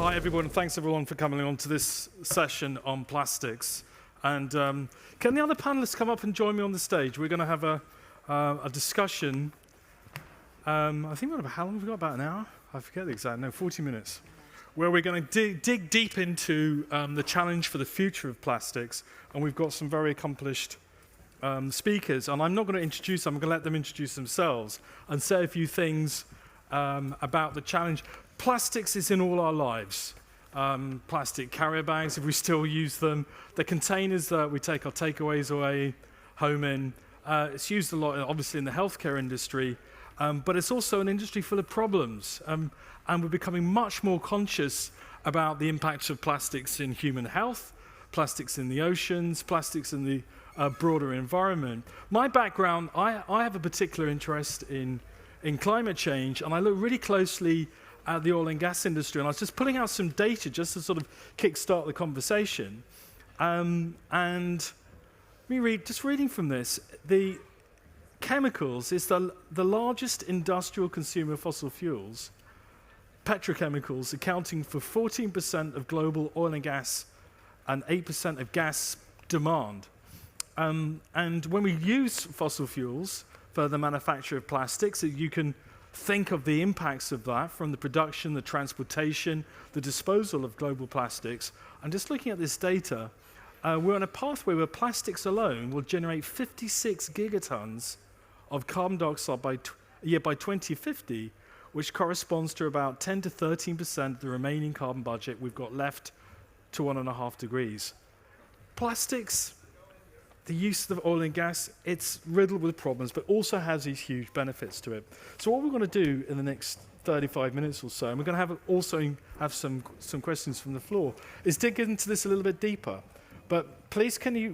Hi everyone, thanks everyone for coming on to this session on plastics. And can the other panelists come up and join me on the stage? We're going to have a discussion. I think how long have we got? About an hour? I forget the exact, no, 40 minutes. Where we're going to dig deep into the challenge for the future of plastics. And we've got some very accomplished speakers. And I'm not going to introduce them, I'm going to let them introduce themselves and say a few things about the challenge. Plastics is in all our lives. Plastic carrier bags, if we still use them. The containers that we take our takeaways away home in. It's used a lot, obviously, in the healthcare industry. But it's also an industry full of problems. And we're becoming much more conscious about the impacts of plastics in human health, plastics in the oceans, plastics in the broader environment. My background, I have a particular interest in climate change, and I look really closely at the oil and gas industry, and I was just pulling out some data just to sort of kickstart the conversation. And let me read, just reading from this, the chemicals is the largest industrial consumer of fossil fuels, petrochemicals accounting for 14% of global oil and gas and 8% of gas demand. And when we use fossil fuels for the manufacture of plastics, you can think of the impacts of that from the production, the transportation, the disposal of global plastics. And just looking at this data, we're on a pathway where plastics alone will generate 56 gigatons of carbon dioxide by 2050, which corresponds to about 10 to 13% of the remaining carbon budget we've got left to 1.5 degrees. Plastics, the use of oil and gas, it's riddled with problems, but also has these huge benefits to it. So what we're going to do in the next 35 minutes or so, and we're going to also have some questions from the floor, is dig into this a little bit deeper. But please, can you,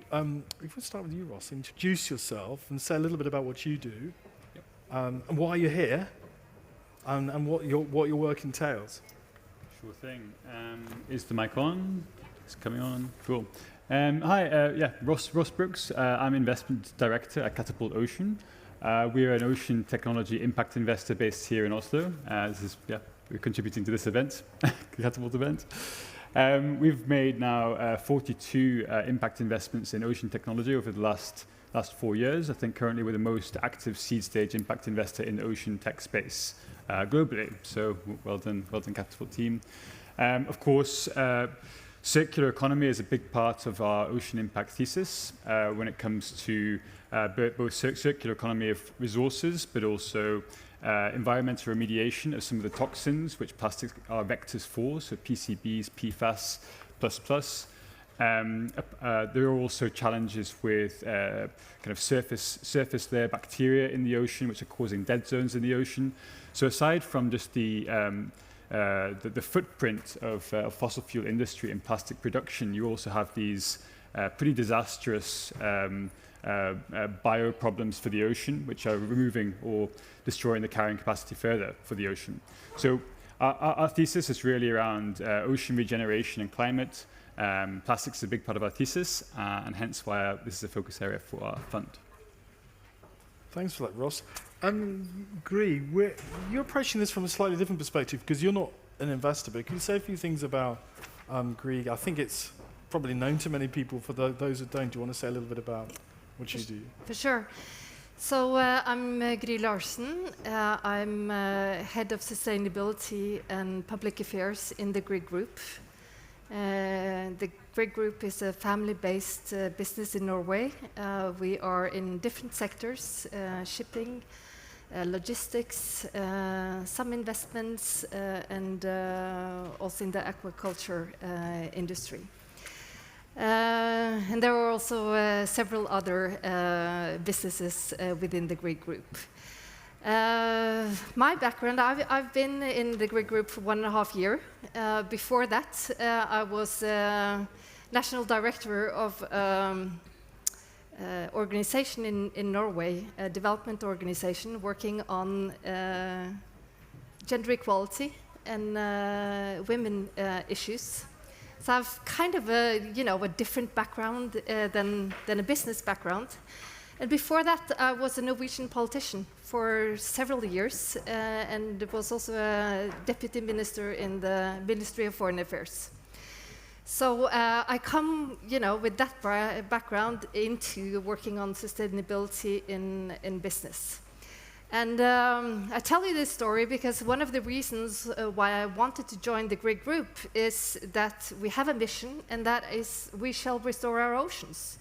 if we start with you, Ross, introduce yourself and say a little bit about what you do, and why you're here, and what your work entails. Sure thing. Is the mic on? It's coming on. Cool. Hi, Ross Brooks. I'm investment director at Catapult Ocean. We're an ocean technology impact investor based here in Oslo. We're contributing to this event, Catapult event. We've made now 42 impact investments in ocean technology over the last 4 years. I think currently we're the most active seed stage impact investor in the ocean tech space globally. So well done Catapult team. Of course, circular economy is a big part of our ocean impact thesis when it comes to both circular economy of resources, but also environmental remediation of some of the toxins which plastics are vectors for, so PCBs, PFAS, plus. There are also challenges with kind of surface layer bacteria in the ocean, which are causing dead zones in the ocean. So aside from just the footprint of fossil fuel industry and plastic production, you also have these pretty disastrous bio problems for the ocean, which are removing or destroying the carrying capacity further for the ocean. So our thesis is really around ocean regeneration and climate. Plastics is a big part of our thesis, and hence why this is a focus area for our fund. Thanks for that, Ross. Gry, you're approaching this from a slightly different perspective because you're not an investor, but can you say a few things about Gry? I think it's probably known to many people. For those that don't, do you want to say a little bit about what you do? For sure. So I'm Gry Larsen. I'm head of sustainability and public affairs in the Gry Group. The Gry Group is a family-based business in Norway. We are in different sectors, shipping, logistics, some investments, and also in the aquaculture industry. And there are also several other businesses within the Gry Group. My background, I've been in the Gry Group for 1.5 years. Before that, I was national director of organization in Norway, a development organization working on gender equality and women issues. So I've kind of a different background than a business background. And before that, I was a Norwegian politician for several years, and was also a deputy minister in the Ministry of Foreign Affairs. So I come, with that background into working on sustainability in business. And I tell you this story because one of the reasons why I wanted to join the Grieg Group is that we have a mission, and that is we shall restore our oceans.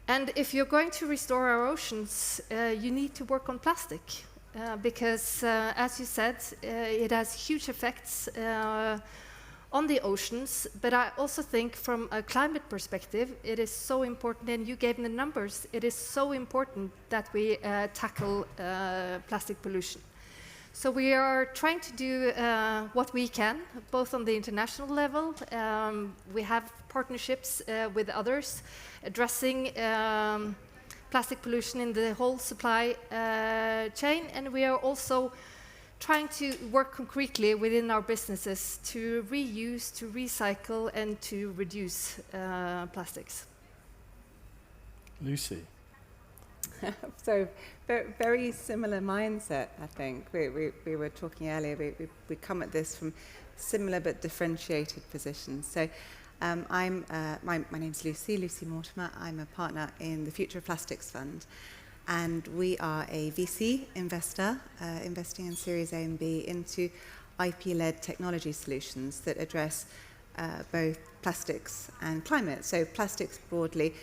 And if you're going to restore our oceans, you need to work on plastic because, as you said, it has huge effects on the oceans. But I also think from a climate perspective, it is so important, and you gave the numbers, it is so important that we tackle plastic pollution. So we are trying to do what we can, both on the international level. We have partnerships with others addressing plastic pollution in the whole supply chain, and we are also trying to work concretely within our businesses to reuse, to recycle, and to reduce plastics. Lucy. So very similar mindset, I think. We were talking earlier, we come at this from similar but differentiated positions. So my name's Lucy Mortimer. I'm a partner in the Future of Plastics Fund. And we are a VC investor, investing in Series A and B into IP-led technology solutions that address both plastics and climate. So plastics broadly,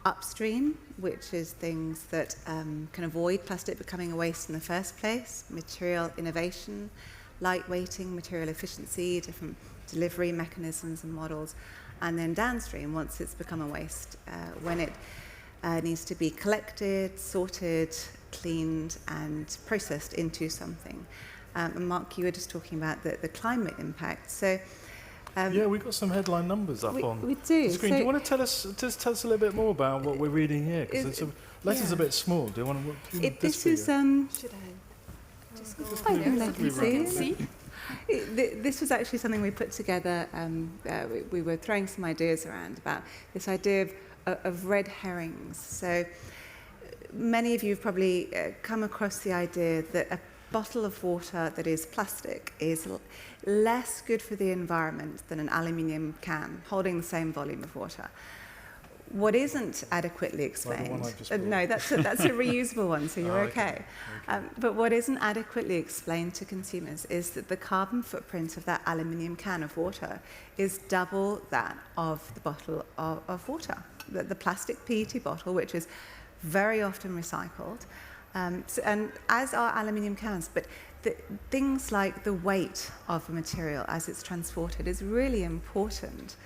upstream, which is things that can avoid plastic becoming a waste in the first place, material innovation, lightweighting, material efficiency, different delivery mechanisms and models, and then downstream, once it's become a waste, when it needs to be collected, sorted, cleaned, and processed into something. And Mark, you were just talking about the climate impact. So yeah, we've got some headline numbers up on we do. the screen. Do you want to tell us a little bit more about what we're reading here? Because the letter's a bit small. Do you want to? This is. Should I just go see? This was actually something we put together. We were throwing some ideas around about this idea of red herrings. So many of you have probably come across the idea that a bottle of water that is plastic is less good for the environment than an aluminium can holding the same volume of water. What isn't adequately explained, no, that's a reusable one, so you're okay. But what isn't adequately explained to consumers is that the carbon footprint of that aluminium can of water is double that of the bottle of water, the plastic PET bottle, which is very often recycled, and as are aluminium cans. But things like the weight of a material as it's transported is really important.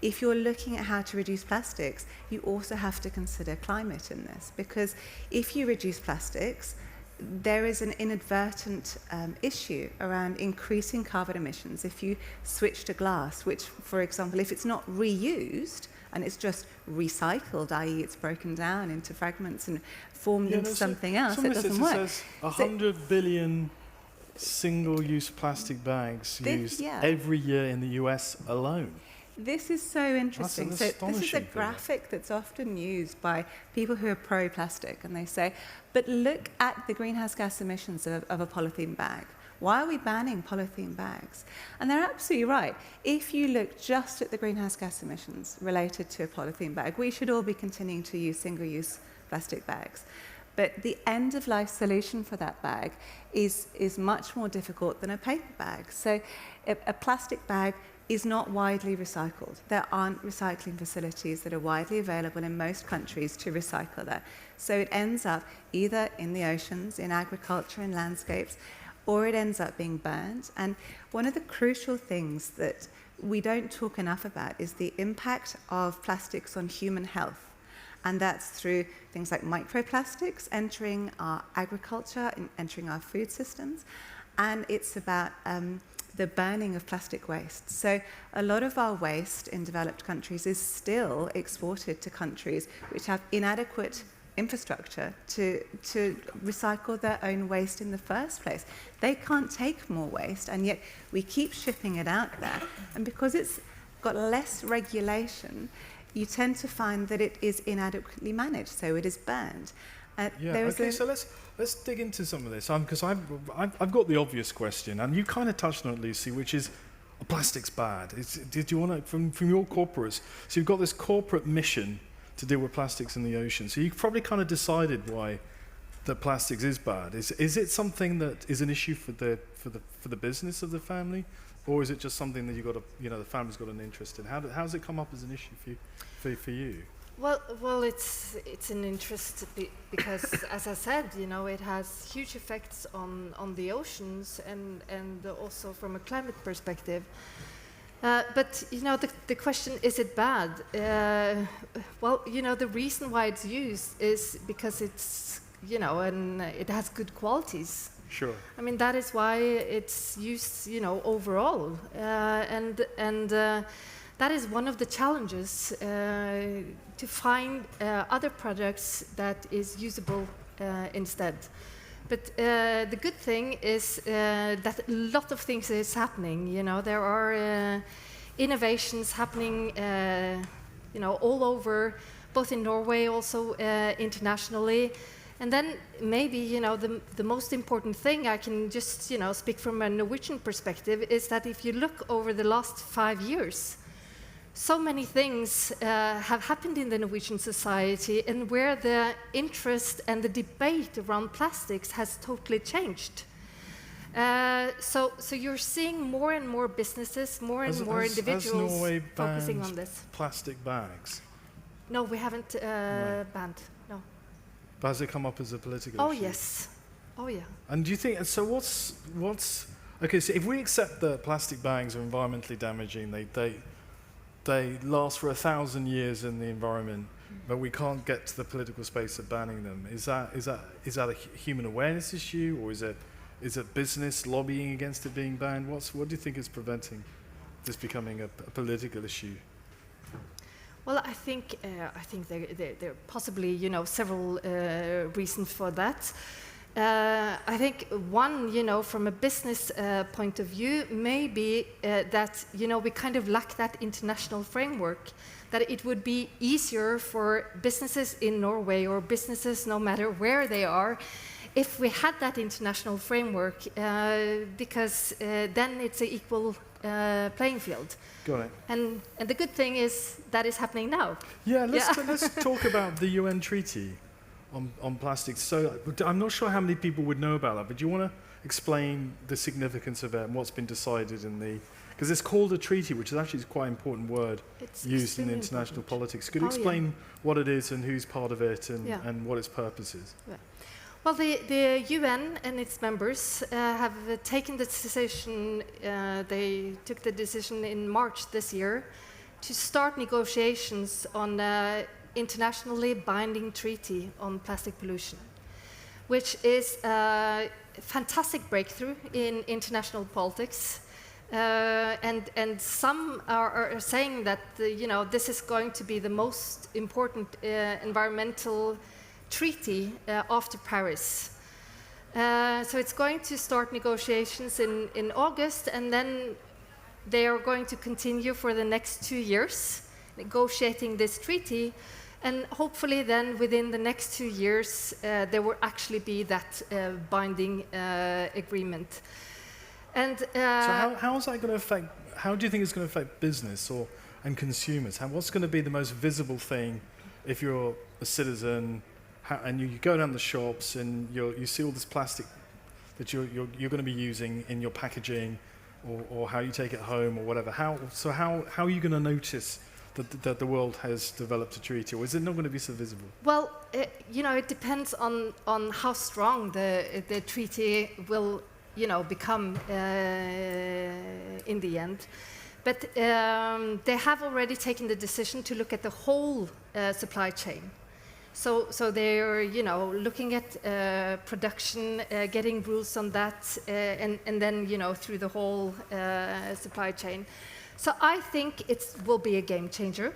If you're looking at how to reduce plastics, you also have to consider climate in this, because if you reduce plastics, there is an inadvertent issue around increasing carbon emissions if you switch to glass, which, for example, if it's not reused and it's just recycled, i.e. it's broken down into fragments and formed into something else, it doesn't work. It says 100 billion single-use plastic bags used every year in the US alone. This is so interesting. So this is a graphic that's often used by people who are pro-plastic, and they say, but look at the greenhouse gas emissions of a polythene bag. Why are we banning polythene bags? And they're absolutely right. If you look just at the greenhouse gas emissions related to a polythene bag, we should all be continuing to use single-use plastic bags. But the end-of-life solution for that bag is much more difficult than a paper bag. So a plastic bag is not widely recycled. There aren't recycling facilities that are widely available in most countries to recycle that. So it ends up either in the oceans, in agriculture, in landscapes, or it ends up being burned. And one of the crucial things that we don't talk enough about is the impact of plastics on human health. And that's through things like microplastics entering our agriculture, entering our food systems. And it's about the burning of plastic waste. So a lot of our waste in developed countries is still exported to countries which have inadequate infrastructure to recycle their own waste in the first place. They can't take more waste, and yet we keep shipping it out there. And because it's got less regulation, you tend to find that it is inadequately managed, so it is banned. Yeah. There is Okay. So let's dig into some of this, because I've got the obvious question, and you kind of touched on it, Lucy, which is, are plastics bad? Did you want to from your corporates? So you've got this corporate mission to deal with plastics in the ocean. So you've probably kind of decided why that plastics is bad. Is it something that is an issue for the business of the family, or is it just something that the family's got an interest in? How does it come up as an issue for you? Well, it's an interest because, as I said, it has huge effects on the oceans and also from a climate perspective. But the question, is it bad? Well, the reason why it's used is because it's and it has good qualities. Sure. I mean, that is why it's used overall, and that is one of the challenges, to find other products that is usable instead. But the good thing is that a lot of things is happening. There are innovations happening, all over, both in Norway, also internationally. And then maybe, the most important thing, I can just, speak from a Norwegian perspective, is that if you look over the last 5 years, so many things have happened in the Norwegian society, and where the interest and the debate around plastics has totally changed. So you're seeing more and more businesses, more and more individuals has Norway focusing banned on this. plastic bags? No, we haven't banned. No. But has it come up as a political Oh issue? yes. Oh yeah. And do you think so? What's okay? So if we accept that plastic bags are environmentally damaging, they last for 1,000 years in the environment, but we can't get to the political space of banning them. Is that a human awareness issue, or is it business lobbying against it being banned? What do you think is preventing this becoming a political issue? Well, I think there are possibly several reasons for that. I think one, from a business point of view, may be that we kind of lack that international framework. That it would be easier for businesses in Norway, or businesses no matter where they are, if we had that international framework, because then it's an equal playing field. Got it. And the good thing is that is happening now. Yeah, let's talk about the UN treaty on plastics. So I'm not sure how many people would know about that, but do you want to explain the significance of it and what's been decided because it's called a treaty, which is actually quite an important word used in international politics. Could you explain what it is and who's part of it and what its purpose is? Yeah. Well, the UN and its members have taken the decision, they took the decision in March this year to start negotiations on internationally binding treaty on plastic pollution, which is a fantastic breakthrough in international politics. And some are saying that this is going to be the most important environmental treaty after Paris. So it's going to start negotiations in August, and then they are going to continue for the next 2 years negotiating this treaty. And hopefully then within the next 2 years, there will actually be that binding agreement. And so how is that going to affect, how do you think it's going to affect business and consumers? What's going to be the most visible thing if you're a citizen and you go down the shops and you see all this plastic that you're going to be using in your packaging or how you take it home or whatever? How are you going to notice that the world has developed a treaty, or is it not going to be so visible? Well, it depends on how strong the treaty will, become in the end. But they have already taken the decision to look at the whole supply chain. So they're, looking at production, getting rules on that, and then, through the whole supply chain. So I think it will be a game changer.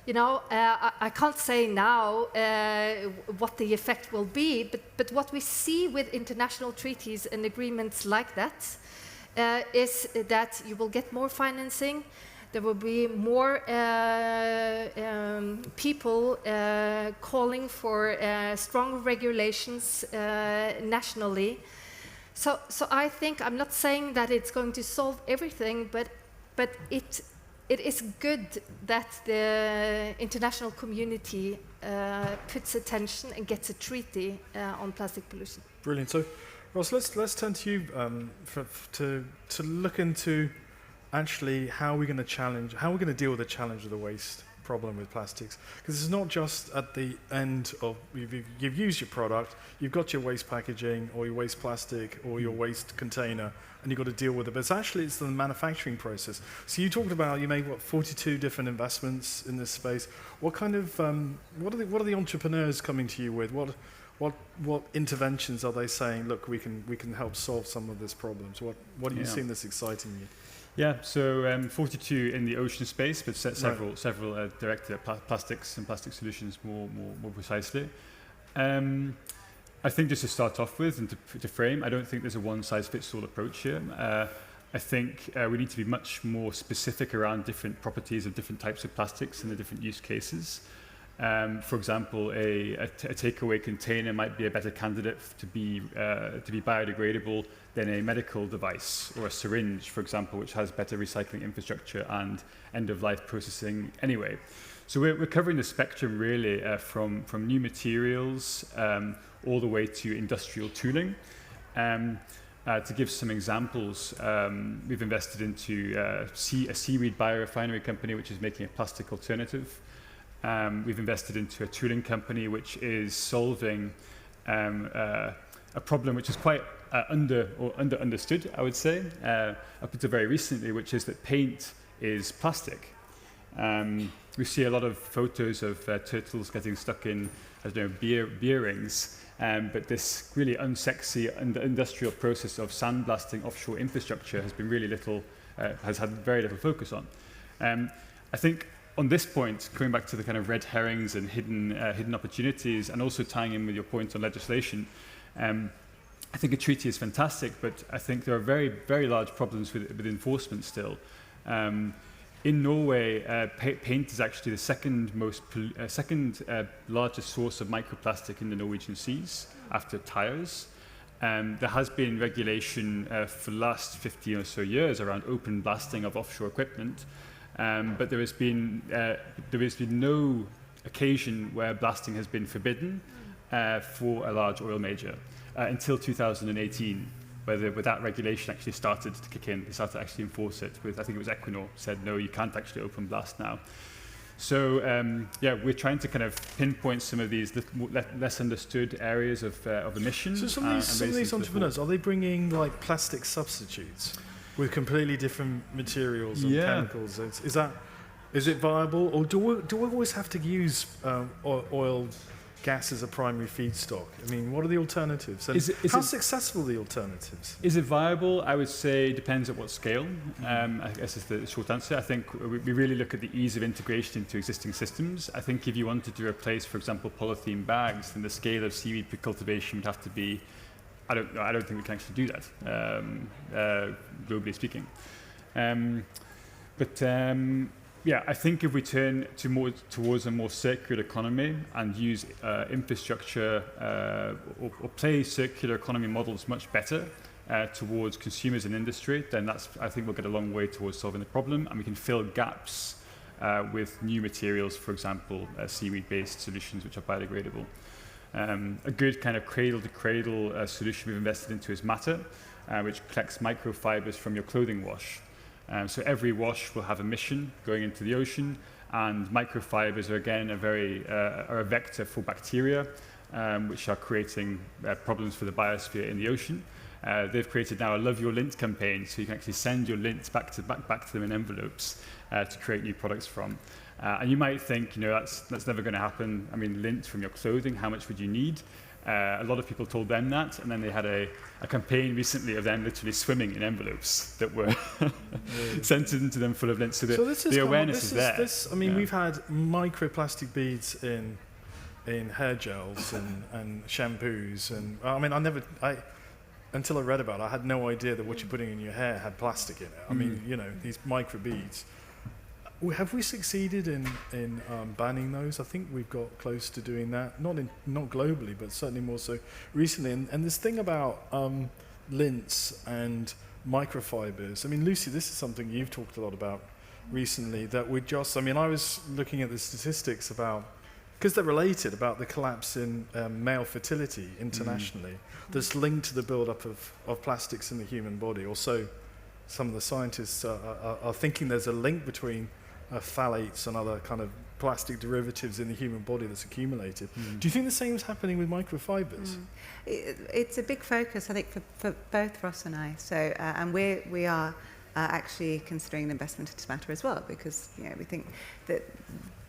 I can't say now what the effect will be, but what we see with international treaties and agreements like that is that you will get more financing, there will be more people calling for stronger regulations nationally. So I think, I'm not saying that it's going to solve everything, but it is good that the international community puts attention and gets a treaty on plastic pollution. Brilliant. So, Ross, let's turn to you to look into actually how we're going to deal with the challenge of the waste problem with plastics. Because it's not just at the end of you've used your product, you've got your waste packaging or your waste plastic or your waste container, and you've got to deal with it. But it's the manufacturing process. So you talked about, you made 42 different investments in this space. What kind of what are the entrepreneurs coming to you with? What interventions are they saying? Look, we can help solve some of these problems. What are you seeing that's exciting you? Yeah, so 42 in the ocean space, but several directed at plastics and plastic solutions more precisely. I think just to start off with and to frame, I don't think there's a one-size-fits-all approach here. I think we need to be much more specific around different properties of different types of plastics and the different use cases. For example, a takeaway container might be a better candidate to be biodegradable than a medical device or a syringe, for example, which has better recycling infrastructure and end-of-life processing anyway. So we're covering the spectrum really from new materials all the way to industrial tooling. To give some examples, we've invested into a seaweed biorefinery company which is making a plastic alternative. We've invested into a tooling company which is solving a problem which is quite understood, I would say, up until very recently, which is that paint is plastic. We see a lot of photos of turtles getting stuck in, I don't know, beer rings, but this really unsexy industrial process of sandblasting offshore infrastructure has been has had very little focus on. I think on this point, coming back to the kind of red herrings and hidden opportunities, and also tying in with your point on legislation, I think a treaty is fantastic, but I think there are very, very large problems with enforcement still. In Norway, paint is actually the second largest source of microplastic in the Norwegian seas after tires. There has been regulation for the last 15 or so years around open blasting of offshore equipment, but there has been no occasion where blasting has been forbidden for a large oil major until 2018. Where that regulation actually started to kick in. They started to actually enforce it with, I think it was Equinor, said, no, you can't actually open blast now. So, we're trying to kind of pinpoint some of these less understood areas of emissions. So some of these entrepreneurs, are they bringing like plastic substitutes with completely different materials and chemicals? Is it viable? Or do we always have to use oil, gas as a primary feedstock? I mean, what are the alternatives? And how successful are the alternatives? Is it viable? I would say it depends at what scale. I guess is the short answer. I think we really look at the ease of integration into existing systems. I think if you wanted to replace, for example, polythene bags, then the scale of seaweed cultivation would have to be, I don't think we can actually do that, globally speaking. I think if we turn towards a more circular economy and use infrastructure or play circular economy models much better towards consumers and industry, then I think we'll get a long way towards solving the problem, and we can fill gaps with new materials, for example, seaweed-based solutions which are biodegradable. A good kind of cradle-to-cradle solution we've invested into is Matter, which collects microfibers from your clothing wash. So every wash will have emission going into the ocean, and microfibers are again a vector for bacteria, which are creating problems for the biosphere in the ocean. They've created now a Love Your Lint campaign, so you can actually send your lint back to them in envelopes to create new products from. And you might think, that's never going to happen. I mean, lint from your clothing, how much would you need? A lot of people told them that, and then they had a campaign recently of them literally swimming in envelopes that were sent into them full of lint. So the awareness is there. We've had microplastic beads in hair gels and shampoos, and until I read about it, I had no idea that what you're putting in your hair had plastic in it. I mean, these micro beads. have we succeeded in banning those? I think we've got close to doing that, not globally, but certainly more so recently. And this thing about lints and microfibers. I mean, Lucy, this is something you've talked a lot about recently. That we just, I mean, I was looking at the statistics about, because they're related, about the collapse in male fertility internationally. That's linked to the build-up of plastics in the human body. Also, some of the scientists are thinking there's a link between phthalates and other kind of plastic derivatives in the human body that's accumulated. Do you think the same is happening with microfibers? It's a big focus, I think, for both Ross and I. So, and we are actually considering an investment into matter as well, because we think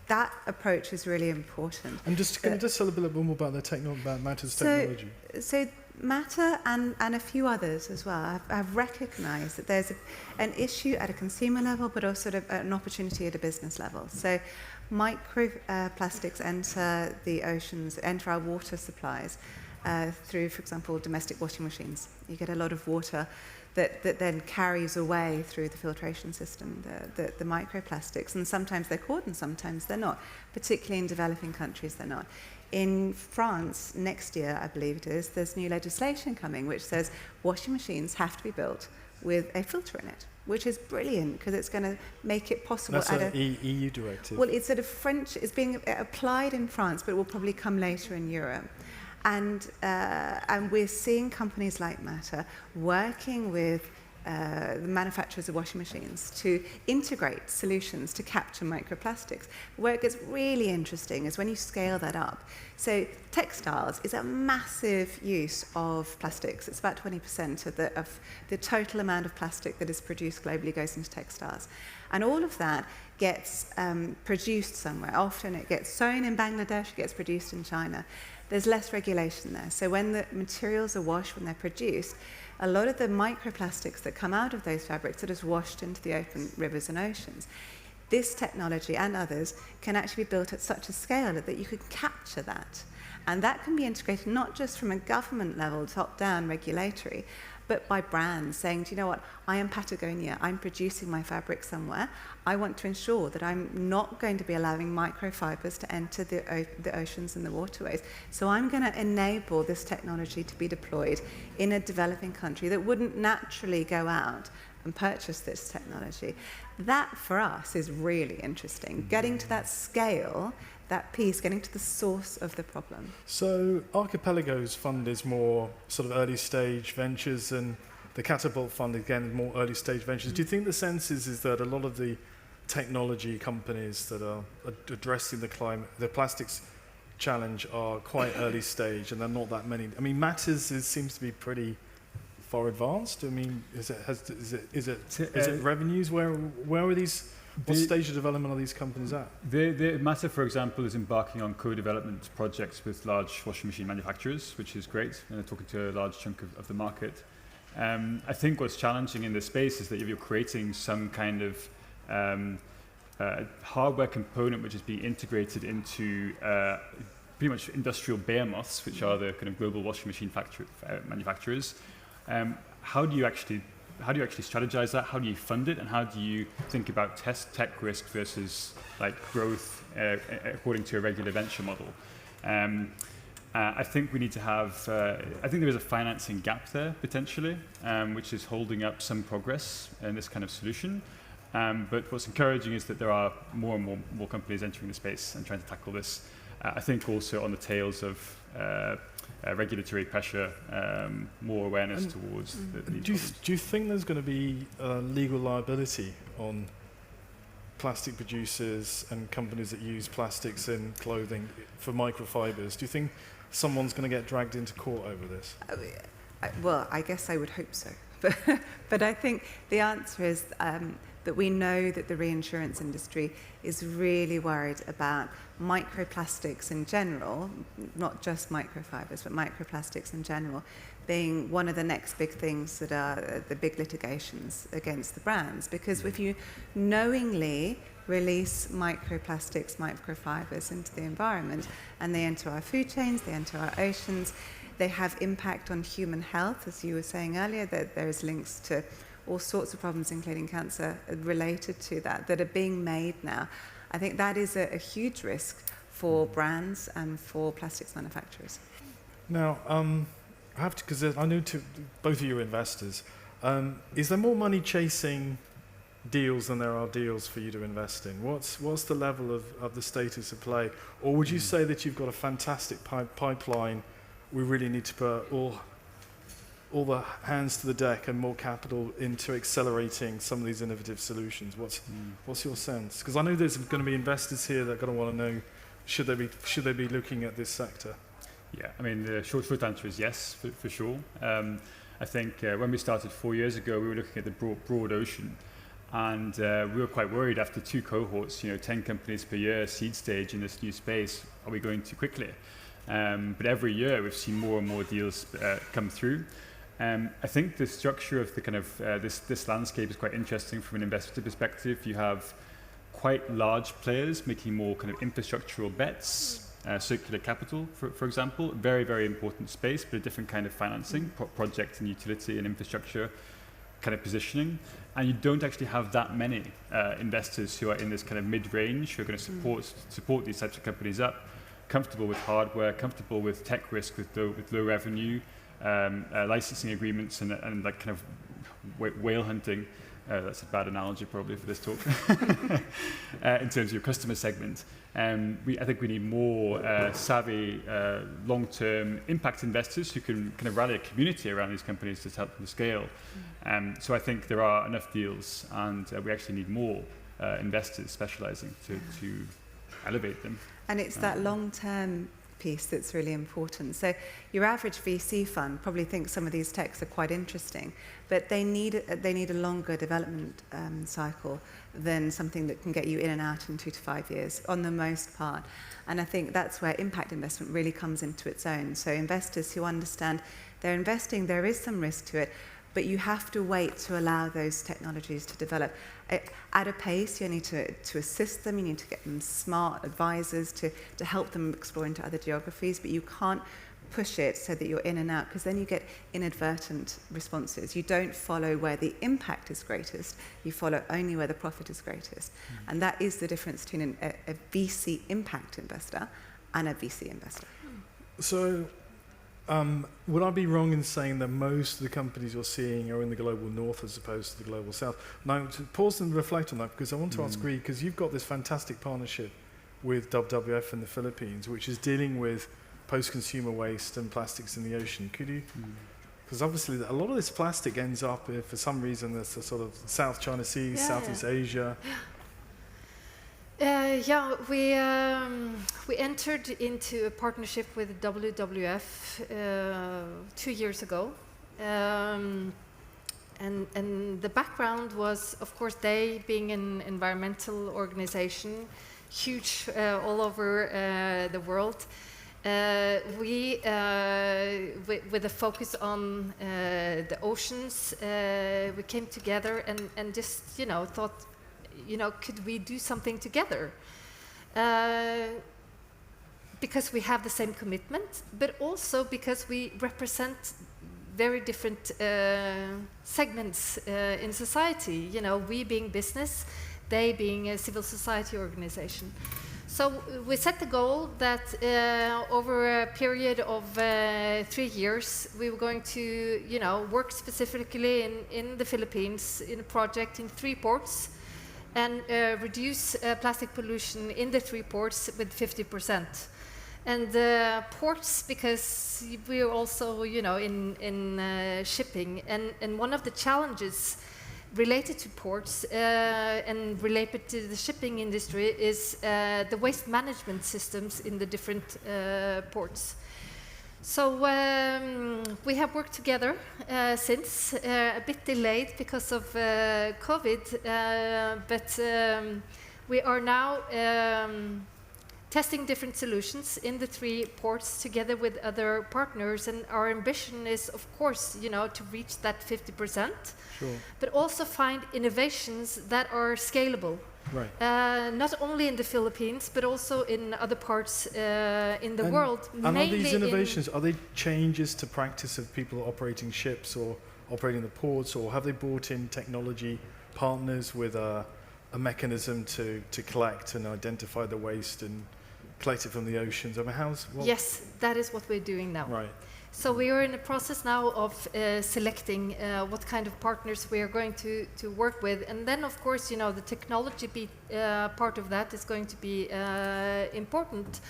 that approach is really important. And can you just tell a bit more about about Matter's technology? So Matter and a few others as well have recognised that there's an issue at a consumer level, but also an opportunity at a business level. So microplastics enter the oceans, enter our water supplies through, for example, domestic washing machines. You get a lot of water that then carries away through the filtration system, the microplastics. And sometimes they're caught and sometimes they're not, particularly in developing countries they're not. In France, next year, I believe it is, there's new legislation coming which says washing machines have to be built with a filter in it, which is brilliant because it's going to make it possible. That's an EU directive. Well, it's it's being applied in France, but it will probably come later in Europe. And we're seeing companies like Matter working with the manufacturers of washing machines to integrate solutions to capture microplastics. Where it gets really interesting is when you scale that up. So textiles is a massive use of plastics. It's about 20% of the total amount of plastic that is produced globally goes into textiles. And all of that gets produced somewhere. Often it gets sewn in Bangladesh, it gets produced in China. There's less regulation there. So when the materials are washed, when they're produced, a lot of the microplastics that come out of those fabrics are just washed into the open rivers and oceans. This technology and others can actually be built at such a scale that you can capture that. And that can be integrated not just from a government level, top-down regulatory, but by brands saying, do you know what, I am Patagonia, I'm producing my fabric somewhere. I want to ensure that I'm not going to be allowing microfibers to enter the oceans and the waterways. So I'm going to enable this technology to be deployed in a developing country that wouldn't naturally go out and purchase this technology. That, for us, is really interesting. Getting to that scale, that piece, getting to the source of the problem. So Archipelago's fund is more sort of early stage ventures, and the Catapult fund, again, more early stage ventures. Do you think the sense is that a lot of the technology companies that are addressing the plastics challenge are quite early stage, and there are not that many? I mean, Matters seems to be pretty far advanced. I mean, is it revenues? Where are these? What stage of development are these companies at? Matter, for example, is embarking on co-development projects with large washing machine manufacturers, which is great, and they're talking to a large chunk of the market. I think what's challenging in this space is that if you're creating some kind of hardware component which is being integrated into pretty much industrial behemoths, which are the kind of global washing machine manufacturers, how do you actually strategize that? How do you fund it? And how do you think about tech risk versus like growth according to a regular venture model? I think we need to have, I think there is a financing gap there potentially, which is holding up some progress in this kind of solution. But what's encouraging is that there are more and more companies entering the space and trying to tackle this. I think also on the tails of regulatory pressure, more awareness towards these do you think there's going to be legal liability on plastic producers and companies that use plastics in clothing for microfibers? Do you think someone's going to get dragged into court over this? Well, I guess I would hope so. But I think the answer is that we know that the reinsurance industry is really worried about microplastics in general, not just microfibers, but microplastics in general, being one of the next big things that are the big litigations against the brands. Because if you knowingly release microplastics, microfibers into the environment, and they enter our food chains, they enter our oceans, they have impact on human health, as you were saying earlier, that there's links to all sorts of problems, including cancer, related to that are being made now. I think that is a huge risk for brands and for plastics manufacturers. Now, I have to, because I know both of you are investors. Is there more money chasing deals than there are deals for you to invest in? What's the level of the status of play? Or would you say that you've got a fantastic pipeline? We really need to put all the hands to the deck and more capital into accelerating some of these innovative solutions. What's your sense? Because I know there's going to be investors here that are going to want to know, should they be looking at this sector? Yeah, I mean, the short answer is yes, for sure. I think when we started 4 years ago, we were looking at the broad ocean, and we were quite worried after 2 cohorts, 10 companies per year, seed stage in this new space, are we going too quickly? But every year we've seen more and more deals come through. I think the structure of the kind of this landscape is quite interesting from an investor perspective. You have quite large players making more kind of infrastructural bets, circular capital, for example, very, very important space, but a different kind of financing, project and utility and infrastructure kind of positioning. And you don't actually have that many investors who are in this kind of mid-range, who are going to support these types of companies up, comfortable with hardware, comfortable with tech risk, with low revenue, licensing agreements, and like kind of whale hunting. That's a bad analogy probably for this talk. In terms of your customer segment, I think we need more savvy, long-term impact investors who can kind of rally a community around these companies to help them scale. So I think there are enough deals, and we actually need more investors specializing to elevate them. And it's that long-term piece that's really important. So your average VC fund probably thinks some of these techs are quite interesting, but they need a longer development cycle than something that can get you in and out in 2 to 5 years on the most part. And I think that's where impact investment really comes into its own. So investors who understand they're investing, there is some risk to it, but you have to wait to allow those technologies to develop. At a pace, you need to assist them, you need to get them smart advisors to help them explore into other geographies, but you can't push it so that you're in and out, because then you get inadvertent responses. You don't follow where the impact is greatest, you follow only where the profit is greatest. And that is the difference between a VC impact investor and a VC investor. So, would I be wrong in saying that most of the companies you're seeing are in the global north as opposed to the global south? Now, to pause and reflect on that, because I want to ask Greg, because you've got this fantastic partnership with WWF in the Philippines, which is dealing with post-consumer waste and plastics in the ocean. Could you? Because obviously a lot of this plastic ends up, if for some reason, there's a sort of South China Sea, Southeast Asia. We entered into a partnership with WWF 2 years ago, and the background was, of course, they being an environmental organization, huge all over the world. With a focus on the oceans, we came together and just thought, could we do something together? Because we have the same commitment, but also because we represent very different segments in society. We being business, they being a civil society organization. So we set the goal that over a period of 3 years, we were going to, work specifically in the Philippines in a project in 3 ports, and reduce plastic pollution in the 3 ports with 50%. And ports, because we're also, in shipping, and one of the challenges related to ports and related to the shipping industry is the waste management systems in the different ports. So we have worked together since, a bit delayed because of COVID, but we are now testing different solutions in the 3 ports together with other partners, and our ambition is, of course, to reach that 50%, but also find innovations that are scalable. Right. Not only in the Philippines, but also in other parts in the world. And are these innovations, are they changes to practice of people operating ships or operating the ports, or have they brought in technology partners with a mechanism to collect and identify the waste and collect it from the oceans? I mean, Yes, that is what we're doing now. Right. So we are in the process now of selecting what kind of partners we are going to work with. And then, of course, you know, the technology part of that is going to be important.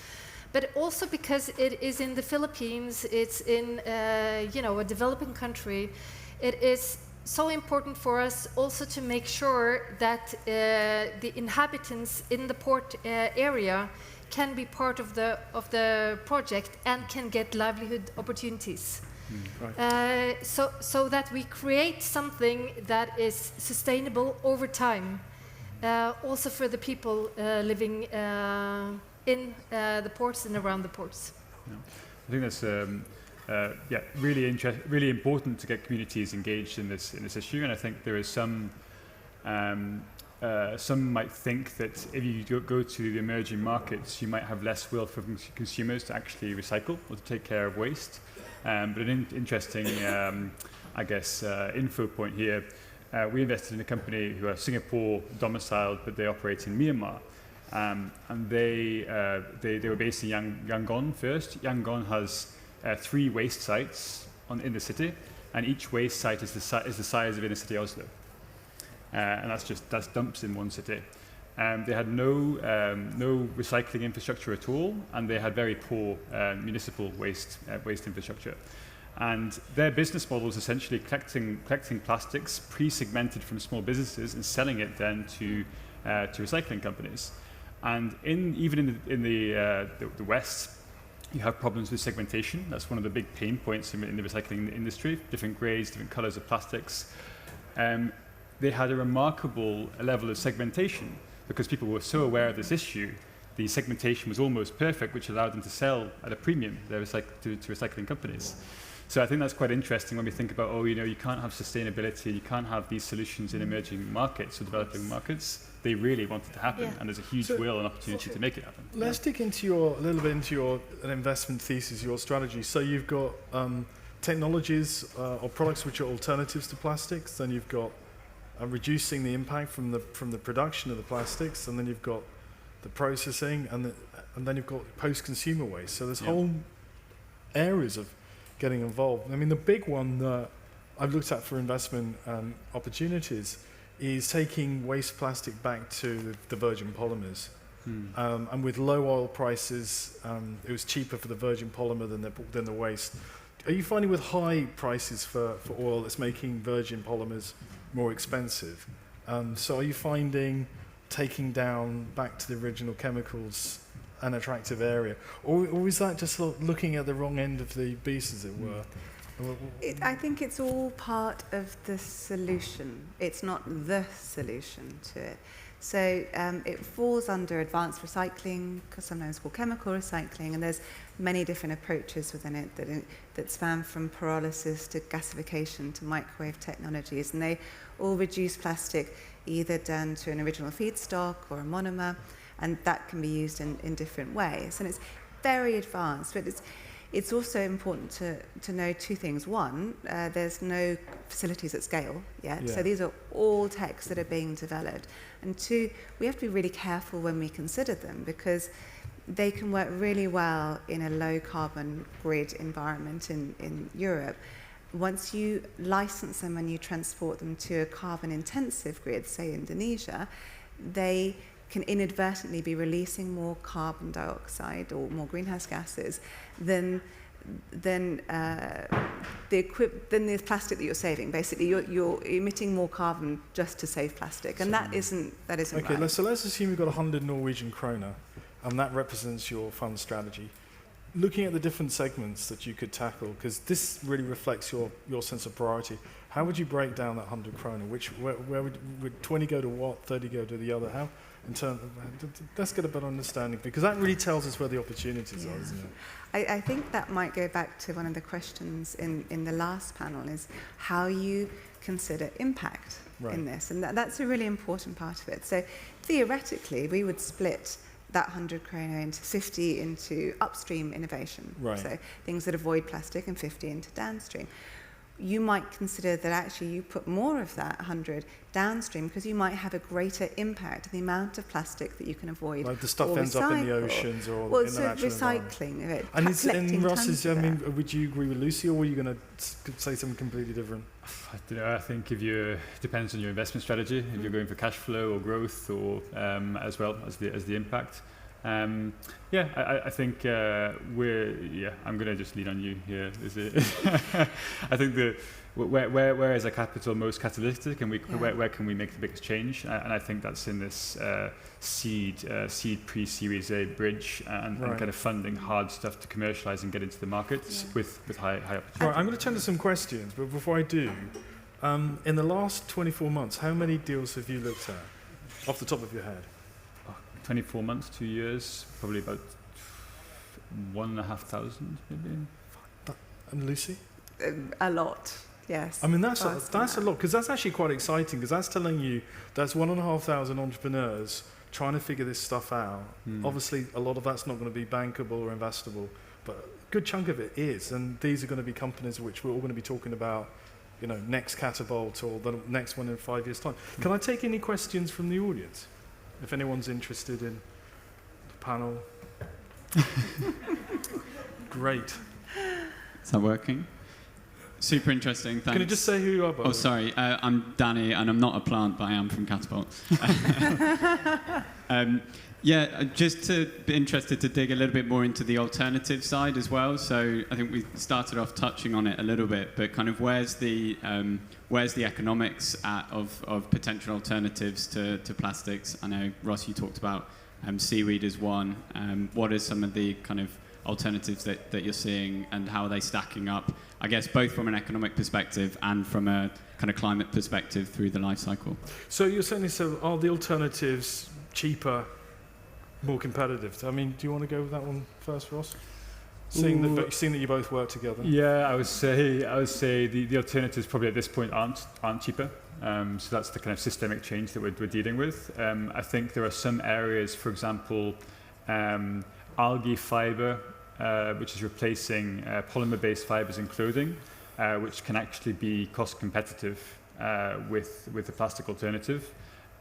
But also because it is in the Philippines, it's in, you know, a developing country, it is so important for us also to make sure that the inhabitants in the port area can be part of the project and can get livelihood opportunities. Right. So that we create something that is sustainable over time, also for the people living in the ports and around the ports. Yeah. I think that's really important to get communities engaged in this issue, and I think there is some might think that if you go to the emerging markets, you might have less will for consumers to actually recycle or to take care of waste. But an interesting, info point here, we invested in a company who are Singapore domiciled, but they operate in Myanmar. And they were based in Yangon first. Yangon has 3 waste sites in the city, and each waste site is the size of inner city Oslo. And that's dumps in one city. They had no recycling infrastructure at all, and they had very poor municipal waste infrastructure. And their business model is essentially collecting plastics pre-segmented from small businesses and selling it then to recycling companies. And even in the West, you have problems with segmentation. That's one of the big pain points in the recycling industry. Different grades, different colors of plastics. They had a remarkable level of segmentation because people were so aware of this issue. The segmentation was almost perfect, which allowed them to sell at a premium to recycling companies. So I think that's quite interesting when we think about, you can't have sustainability, you can't have these solutions in emerging markets or developing markets. They really want it to happen, and there's a huge will and opportunity to make it happen. Let's dig into a little bit into your investment thesis, your strategy. So you've got technologies or products which are alternatives to plastics. Then you've got reducing the impact from the production of the plastics, and then you've got the processing, and then you've got post-consumer waste. So there's whole areas of getting involved. I mean, the big one that I've looked at for investment opportunities is taking waste plastic back to the virgin polymers. And with low oil prices, it was cheaper for the virgin polymer than the waste. Are you finding with high prices for oil, it's making virgin polymers more expensive? So are you finding taking down back to the original chemicals an attractive area? Or is that just looking at the wrong end of the beast, as it were? I think it's all part of the solution. It's not the solution to it. So it falls under advanced recycling, sometimes called chemical recycling, and there's many different approaches within it that span from pyrolysis to gasification to microwave technologies, and they all reduce plastic either down to an original feedstock or a monomer, and that can be used in different ways. And it's very advanced, but it's also important to know 2 things. One, there's no facilities at scale yet, so these are all techs that are being developed. And 2, we have to be really careful when we consider them because they can work really well in a low carbon grid environment in Europe. Once you license them and you transport them to a carbon intensive grid, say Indonesia, they can inadvertently be releasing more carbon dioxide or more greenhouse gases than the plastic that you're saving. Basically, you're emitting more carbon just to save plastic, and that isn't okay, right. So let's assume you've got 100 Norwegian kroner, and that represents your fund strategy. Looking at the different segments that you could tackle, because this really reflects your sense of priority, how would you break down that 100 kroner? Where would 20 go to what, 30 go to the other? How? In terms of, let's get a better understanding, because that really tells us where the opportunities are, isn't it? I think that might go back to one of the questions in the last panel, is how you consider impact in this. And that's a really important part of it. So theoretically, we would split that 100 kroner into 50 into upstream innovation. So things that avoid plastic and 50 into downstream. you might consider that actually you put more of that 100 downstream because you might have a greater impact on the amount of plastic that you can avoid. Like the stuff or ends up in the recycle. oceans or Well, in the so natural environment. recycling of it. And collecting Ross, tons of it. would you agree with Lucy, or were you going to say something completely different? I don't know. I think depends on your investment strategy. If you're going for cash flow or growth, or as well as the impact. I think I'm going to just lean on you here. I think where is our capital most catalytic, and where can we make the biggest change? And I think that's in this seed pre-Series A bridge and kind of funding hard stuff to commercialize and get into the markets with high opportunity. Right, I'm going to turn to some questions, but before I do, in the last 24 months, how many deals have you looked at, off the top of your head? 24 months, 2 years, probably about 1,500 maybe. And Lucy? A lot, yes. I mean, that's a lot, because that's actually quite exciting, because that's telling you that's 1,500 entrepreneurs trying to figure this stuff out. Obviously, a lot of that's not going to be bankable or investable, but a good chunk of it is, and these are going to be companies which we're all going to be talking about, next Catapult or the next one in 5 years' time. Can I take any questions from the audience? If anyone's interested in the panel. Great. Is that working? Super interesting, thanks. Can you just say who you are, by the way? Sorry, I'm Danny, and I'm not a plant, but I am from Catapult. Just to be interested to dig a little bit more into the alternative side as well. So I think we started off touching on it a little bit, but kind of where's the economics of potential alternatives to plastics? I know, Ross, you talked about seaweed as one. What are some of the kind of alternatives that you're seeing, and how are they stacking up? I guess both from an economic perspective and from a kind of climate perspective through the life cycle. So you're saying, are the alternatives cheaper, more competitive? I mean, do you want to go with that one first, Ross? Seeing that you both work together. Yeah, I would say the alternatives probably at this point aren't cheaper. So that's the kind of systemic change that we're dealing with. I think there are some areas, for example, algae fiber, which is replacing polymer-based fibers in clothing, which can actually be cost competitive with the plastic alternative,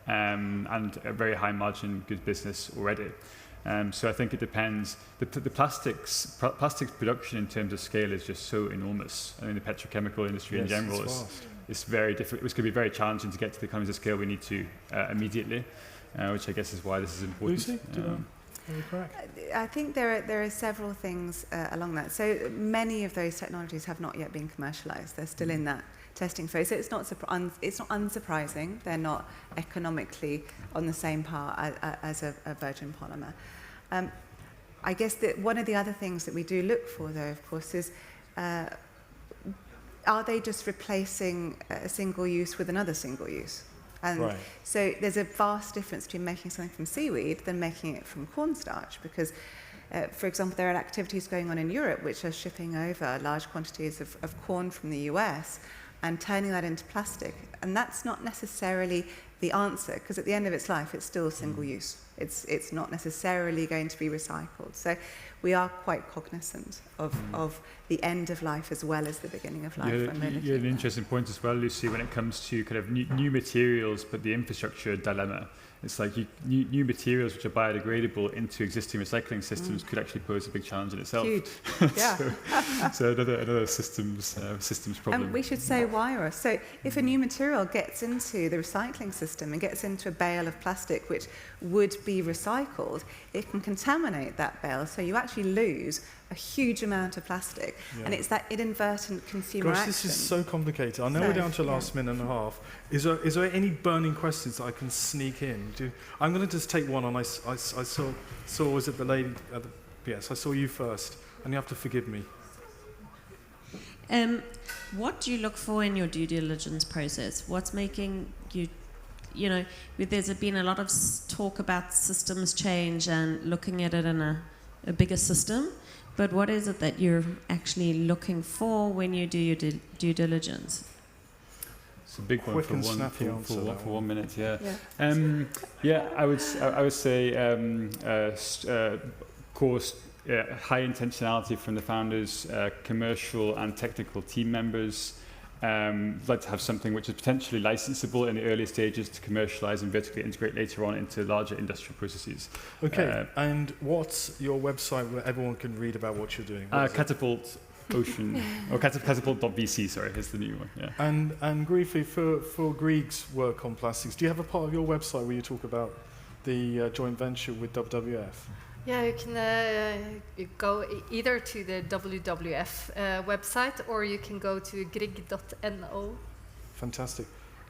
and a very high margin good business already. So I think it depends. The plastics production in terms of scale is just so enormous. I mean, the petrochemical industry in general is very difficult. It's going to be very challenging to get to the economies of scale we need to immediately, which I guess is why this is important. Lucy, I think there are several things along that. So many of those technologies have not yet been commercialized. They're still in that testing phase. So it's not unsurprising. They're not economically on the same par as a virgin polymer. I guess that one of the other things that we do look for, though, of course, is are they just replacing a single use with another single use? And so there's a vast difference between making something from seaweed than making it from cornstarch, because, for example, there are activities going on in Europe which are shipping over large quantities of corn from the US and turning that into plastic. And that's not necessarily the answer, because at the end of its life, it's still single use. It's not necessarily going to be recycled. So we are quite cognizant of the end of life as well as the beginning of life. You had an interesting point as well, Lucy, when it comes to kind of new materials, but the infrastructure dilemma. It's like new materials which are biodegradable into existing recycling systems could actually pose a big challenge in itself. Huge, yeah. So another systems problem. And we should say why, Ross. So if a new material gets into the recycling system and gets into a bale of plastic which would be recycled, it can contaminate that bale. So you actually lose a huge amount of plastic. Yeah. And it's that inadvertent consumer action. This is so complicated. I know we're down to the last minute and a half. Is there any burning questions that I can sneak in? I'm going to just take one on. I saw was it the lady? Yes, I saw you first, and you have to forgive me. What do you look for in your due diligence process? What's making you, there's been a lot of talk about systems change and looking at it in a bigger system, but what is it that you're actually looking for when you do your due diligence? It's a big one for 1 minute. Yeah. I would say, course, high intentionality from the founders, commercial and technical team members, We'd like to have something which is potentially licensable in the early stages to commercialize and vertically integrate later on into larger industrial processes. Okay, and what's your website where everyone can read about what you're doing? What is it? Catapult Ocean, or catapult.vc, sorry, is the new one. Yeah. And briefly, for Grieg's work on plastics, do you have a part of your website where you talk about the joint venture with WWF? Yeah, you can you go either to the WWF website, or you can go to grig.no. Fantastic.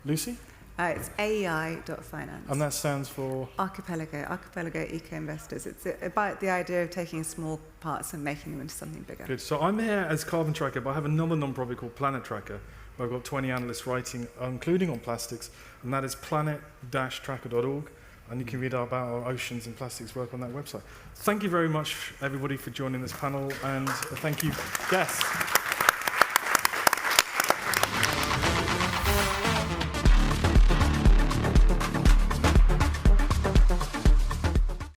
Lucy? It's AEI.finance. And that stands for? Archipelago Eco Investors. It's about the idea of taking small parts and making them into something bigger. Good. So I'm here as Carbon Tracker, but I have another non-profit called Planet Tracker, where I've got 20 analysts writing, including on plastics, and that is planet-tracker.org. And you can read about our oceans and plastics work on that website. Thank you very much, everybody, for joining this panel, and thank you, guests.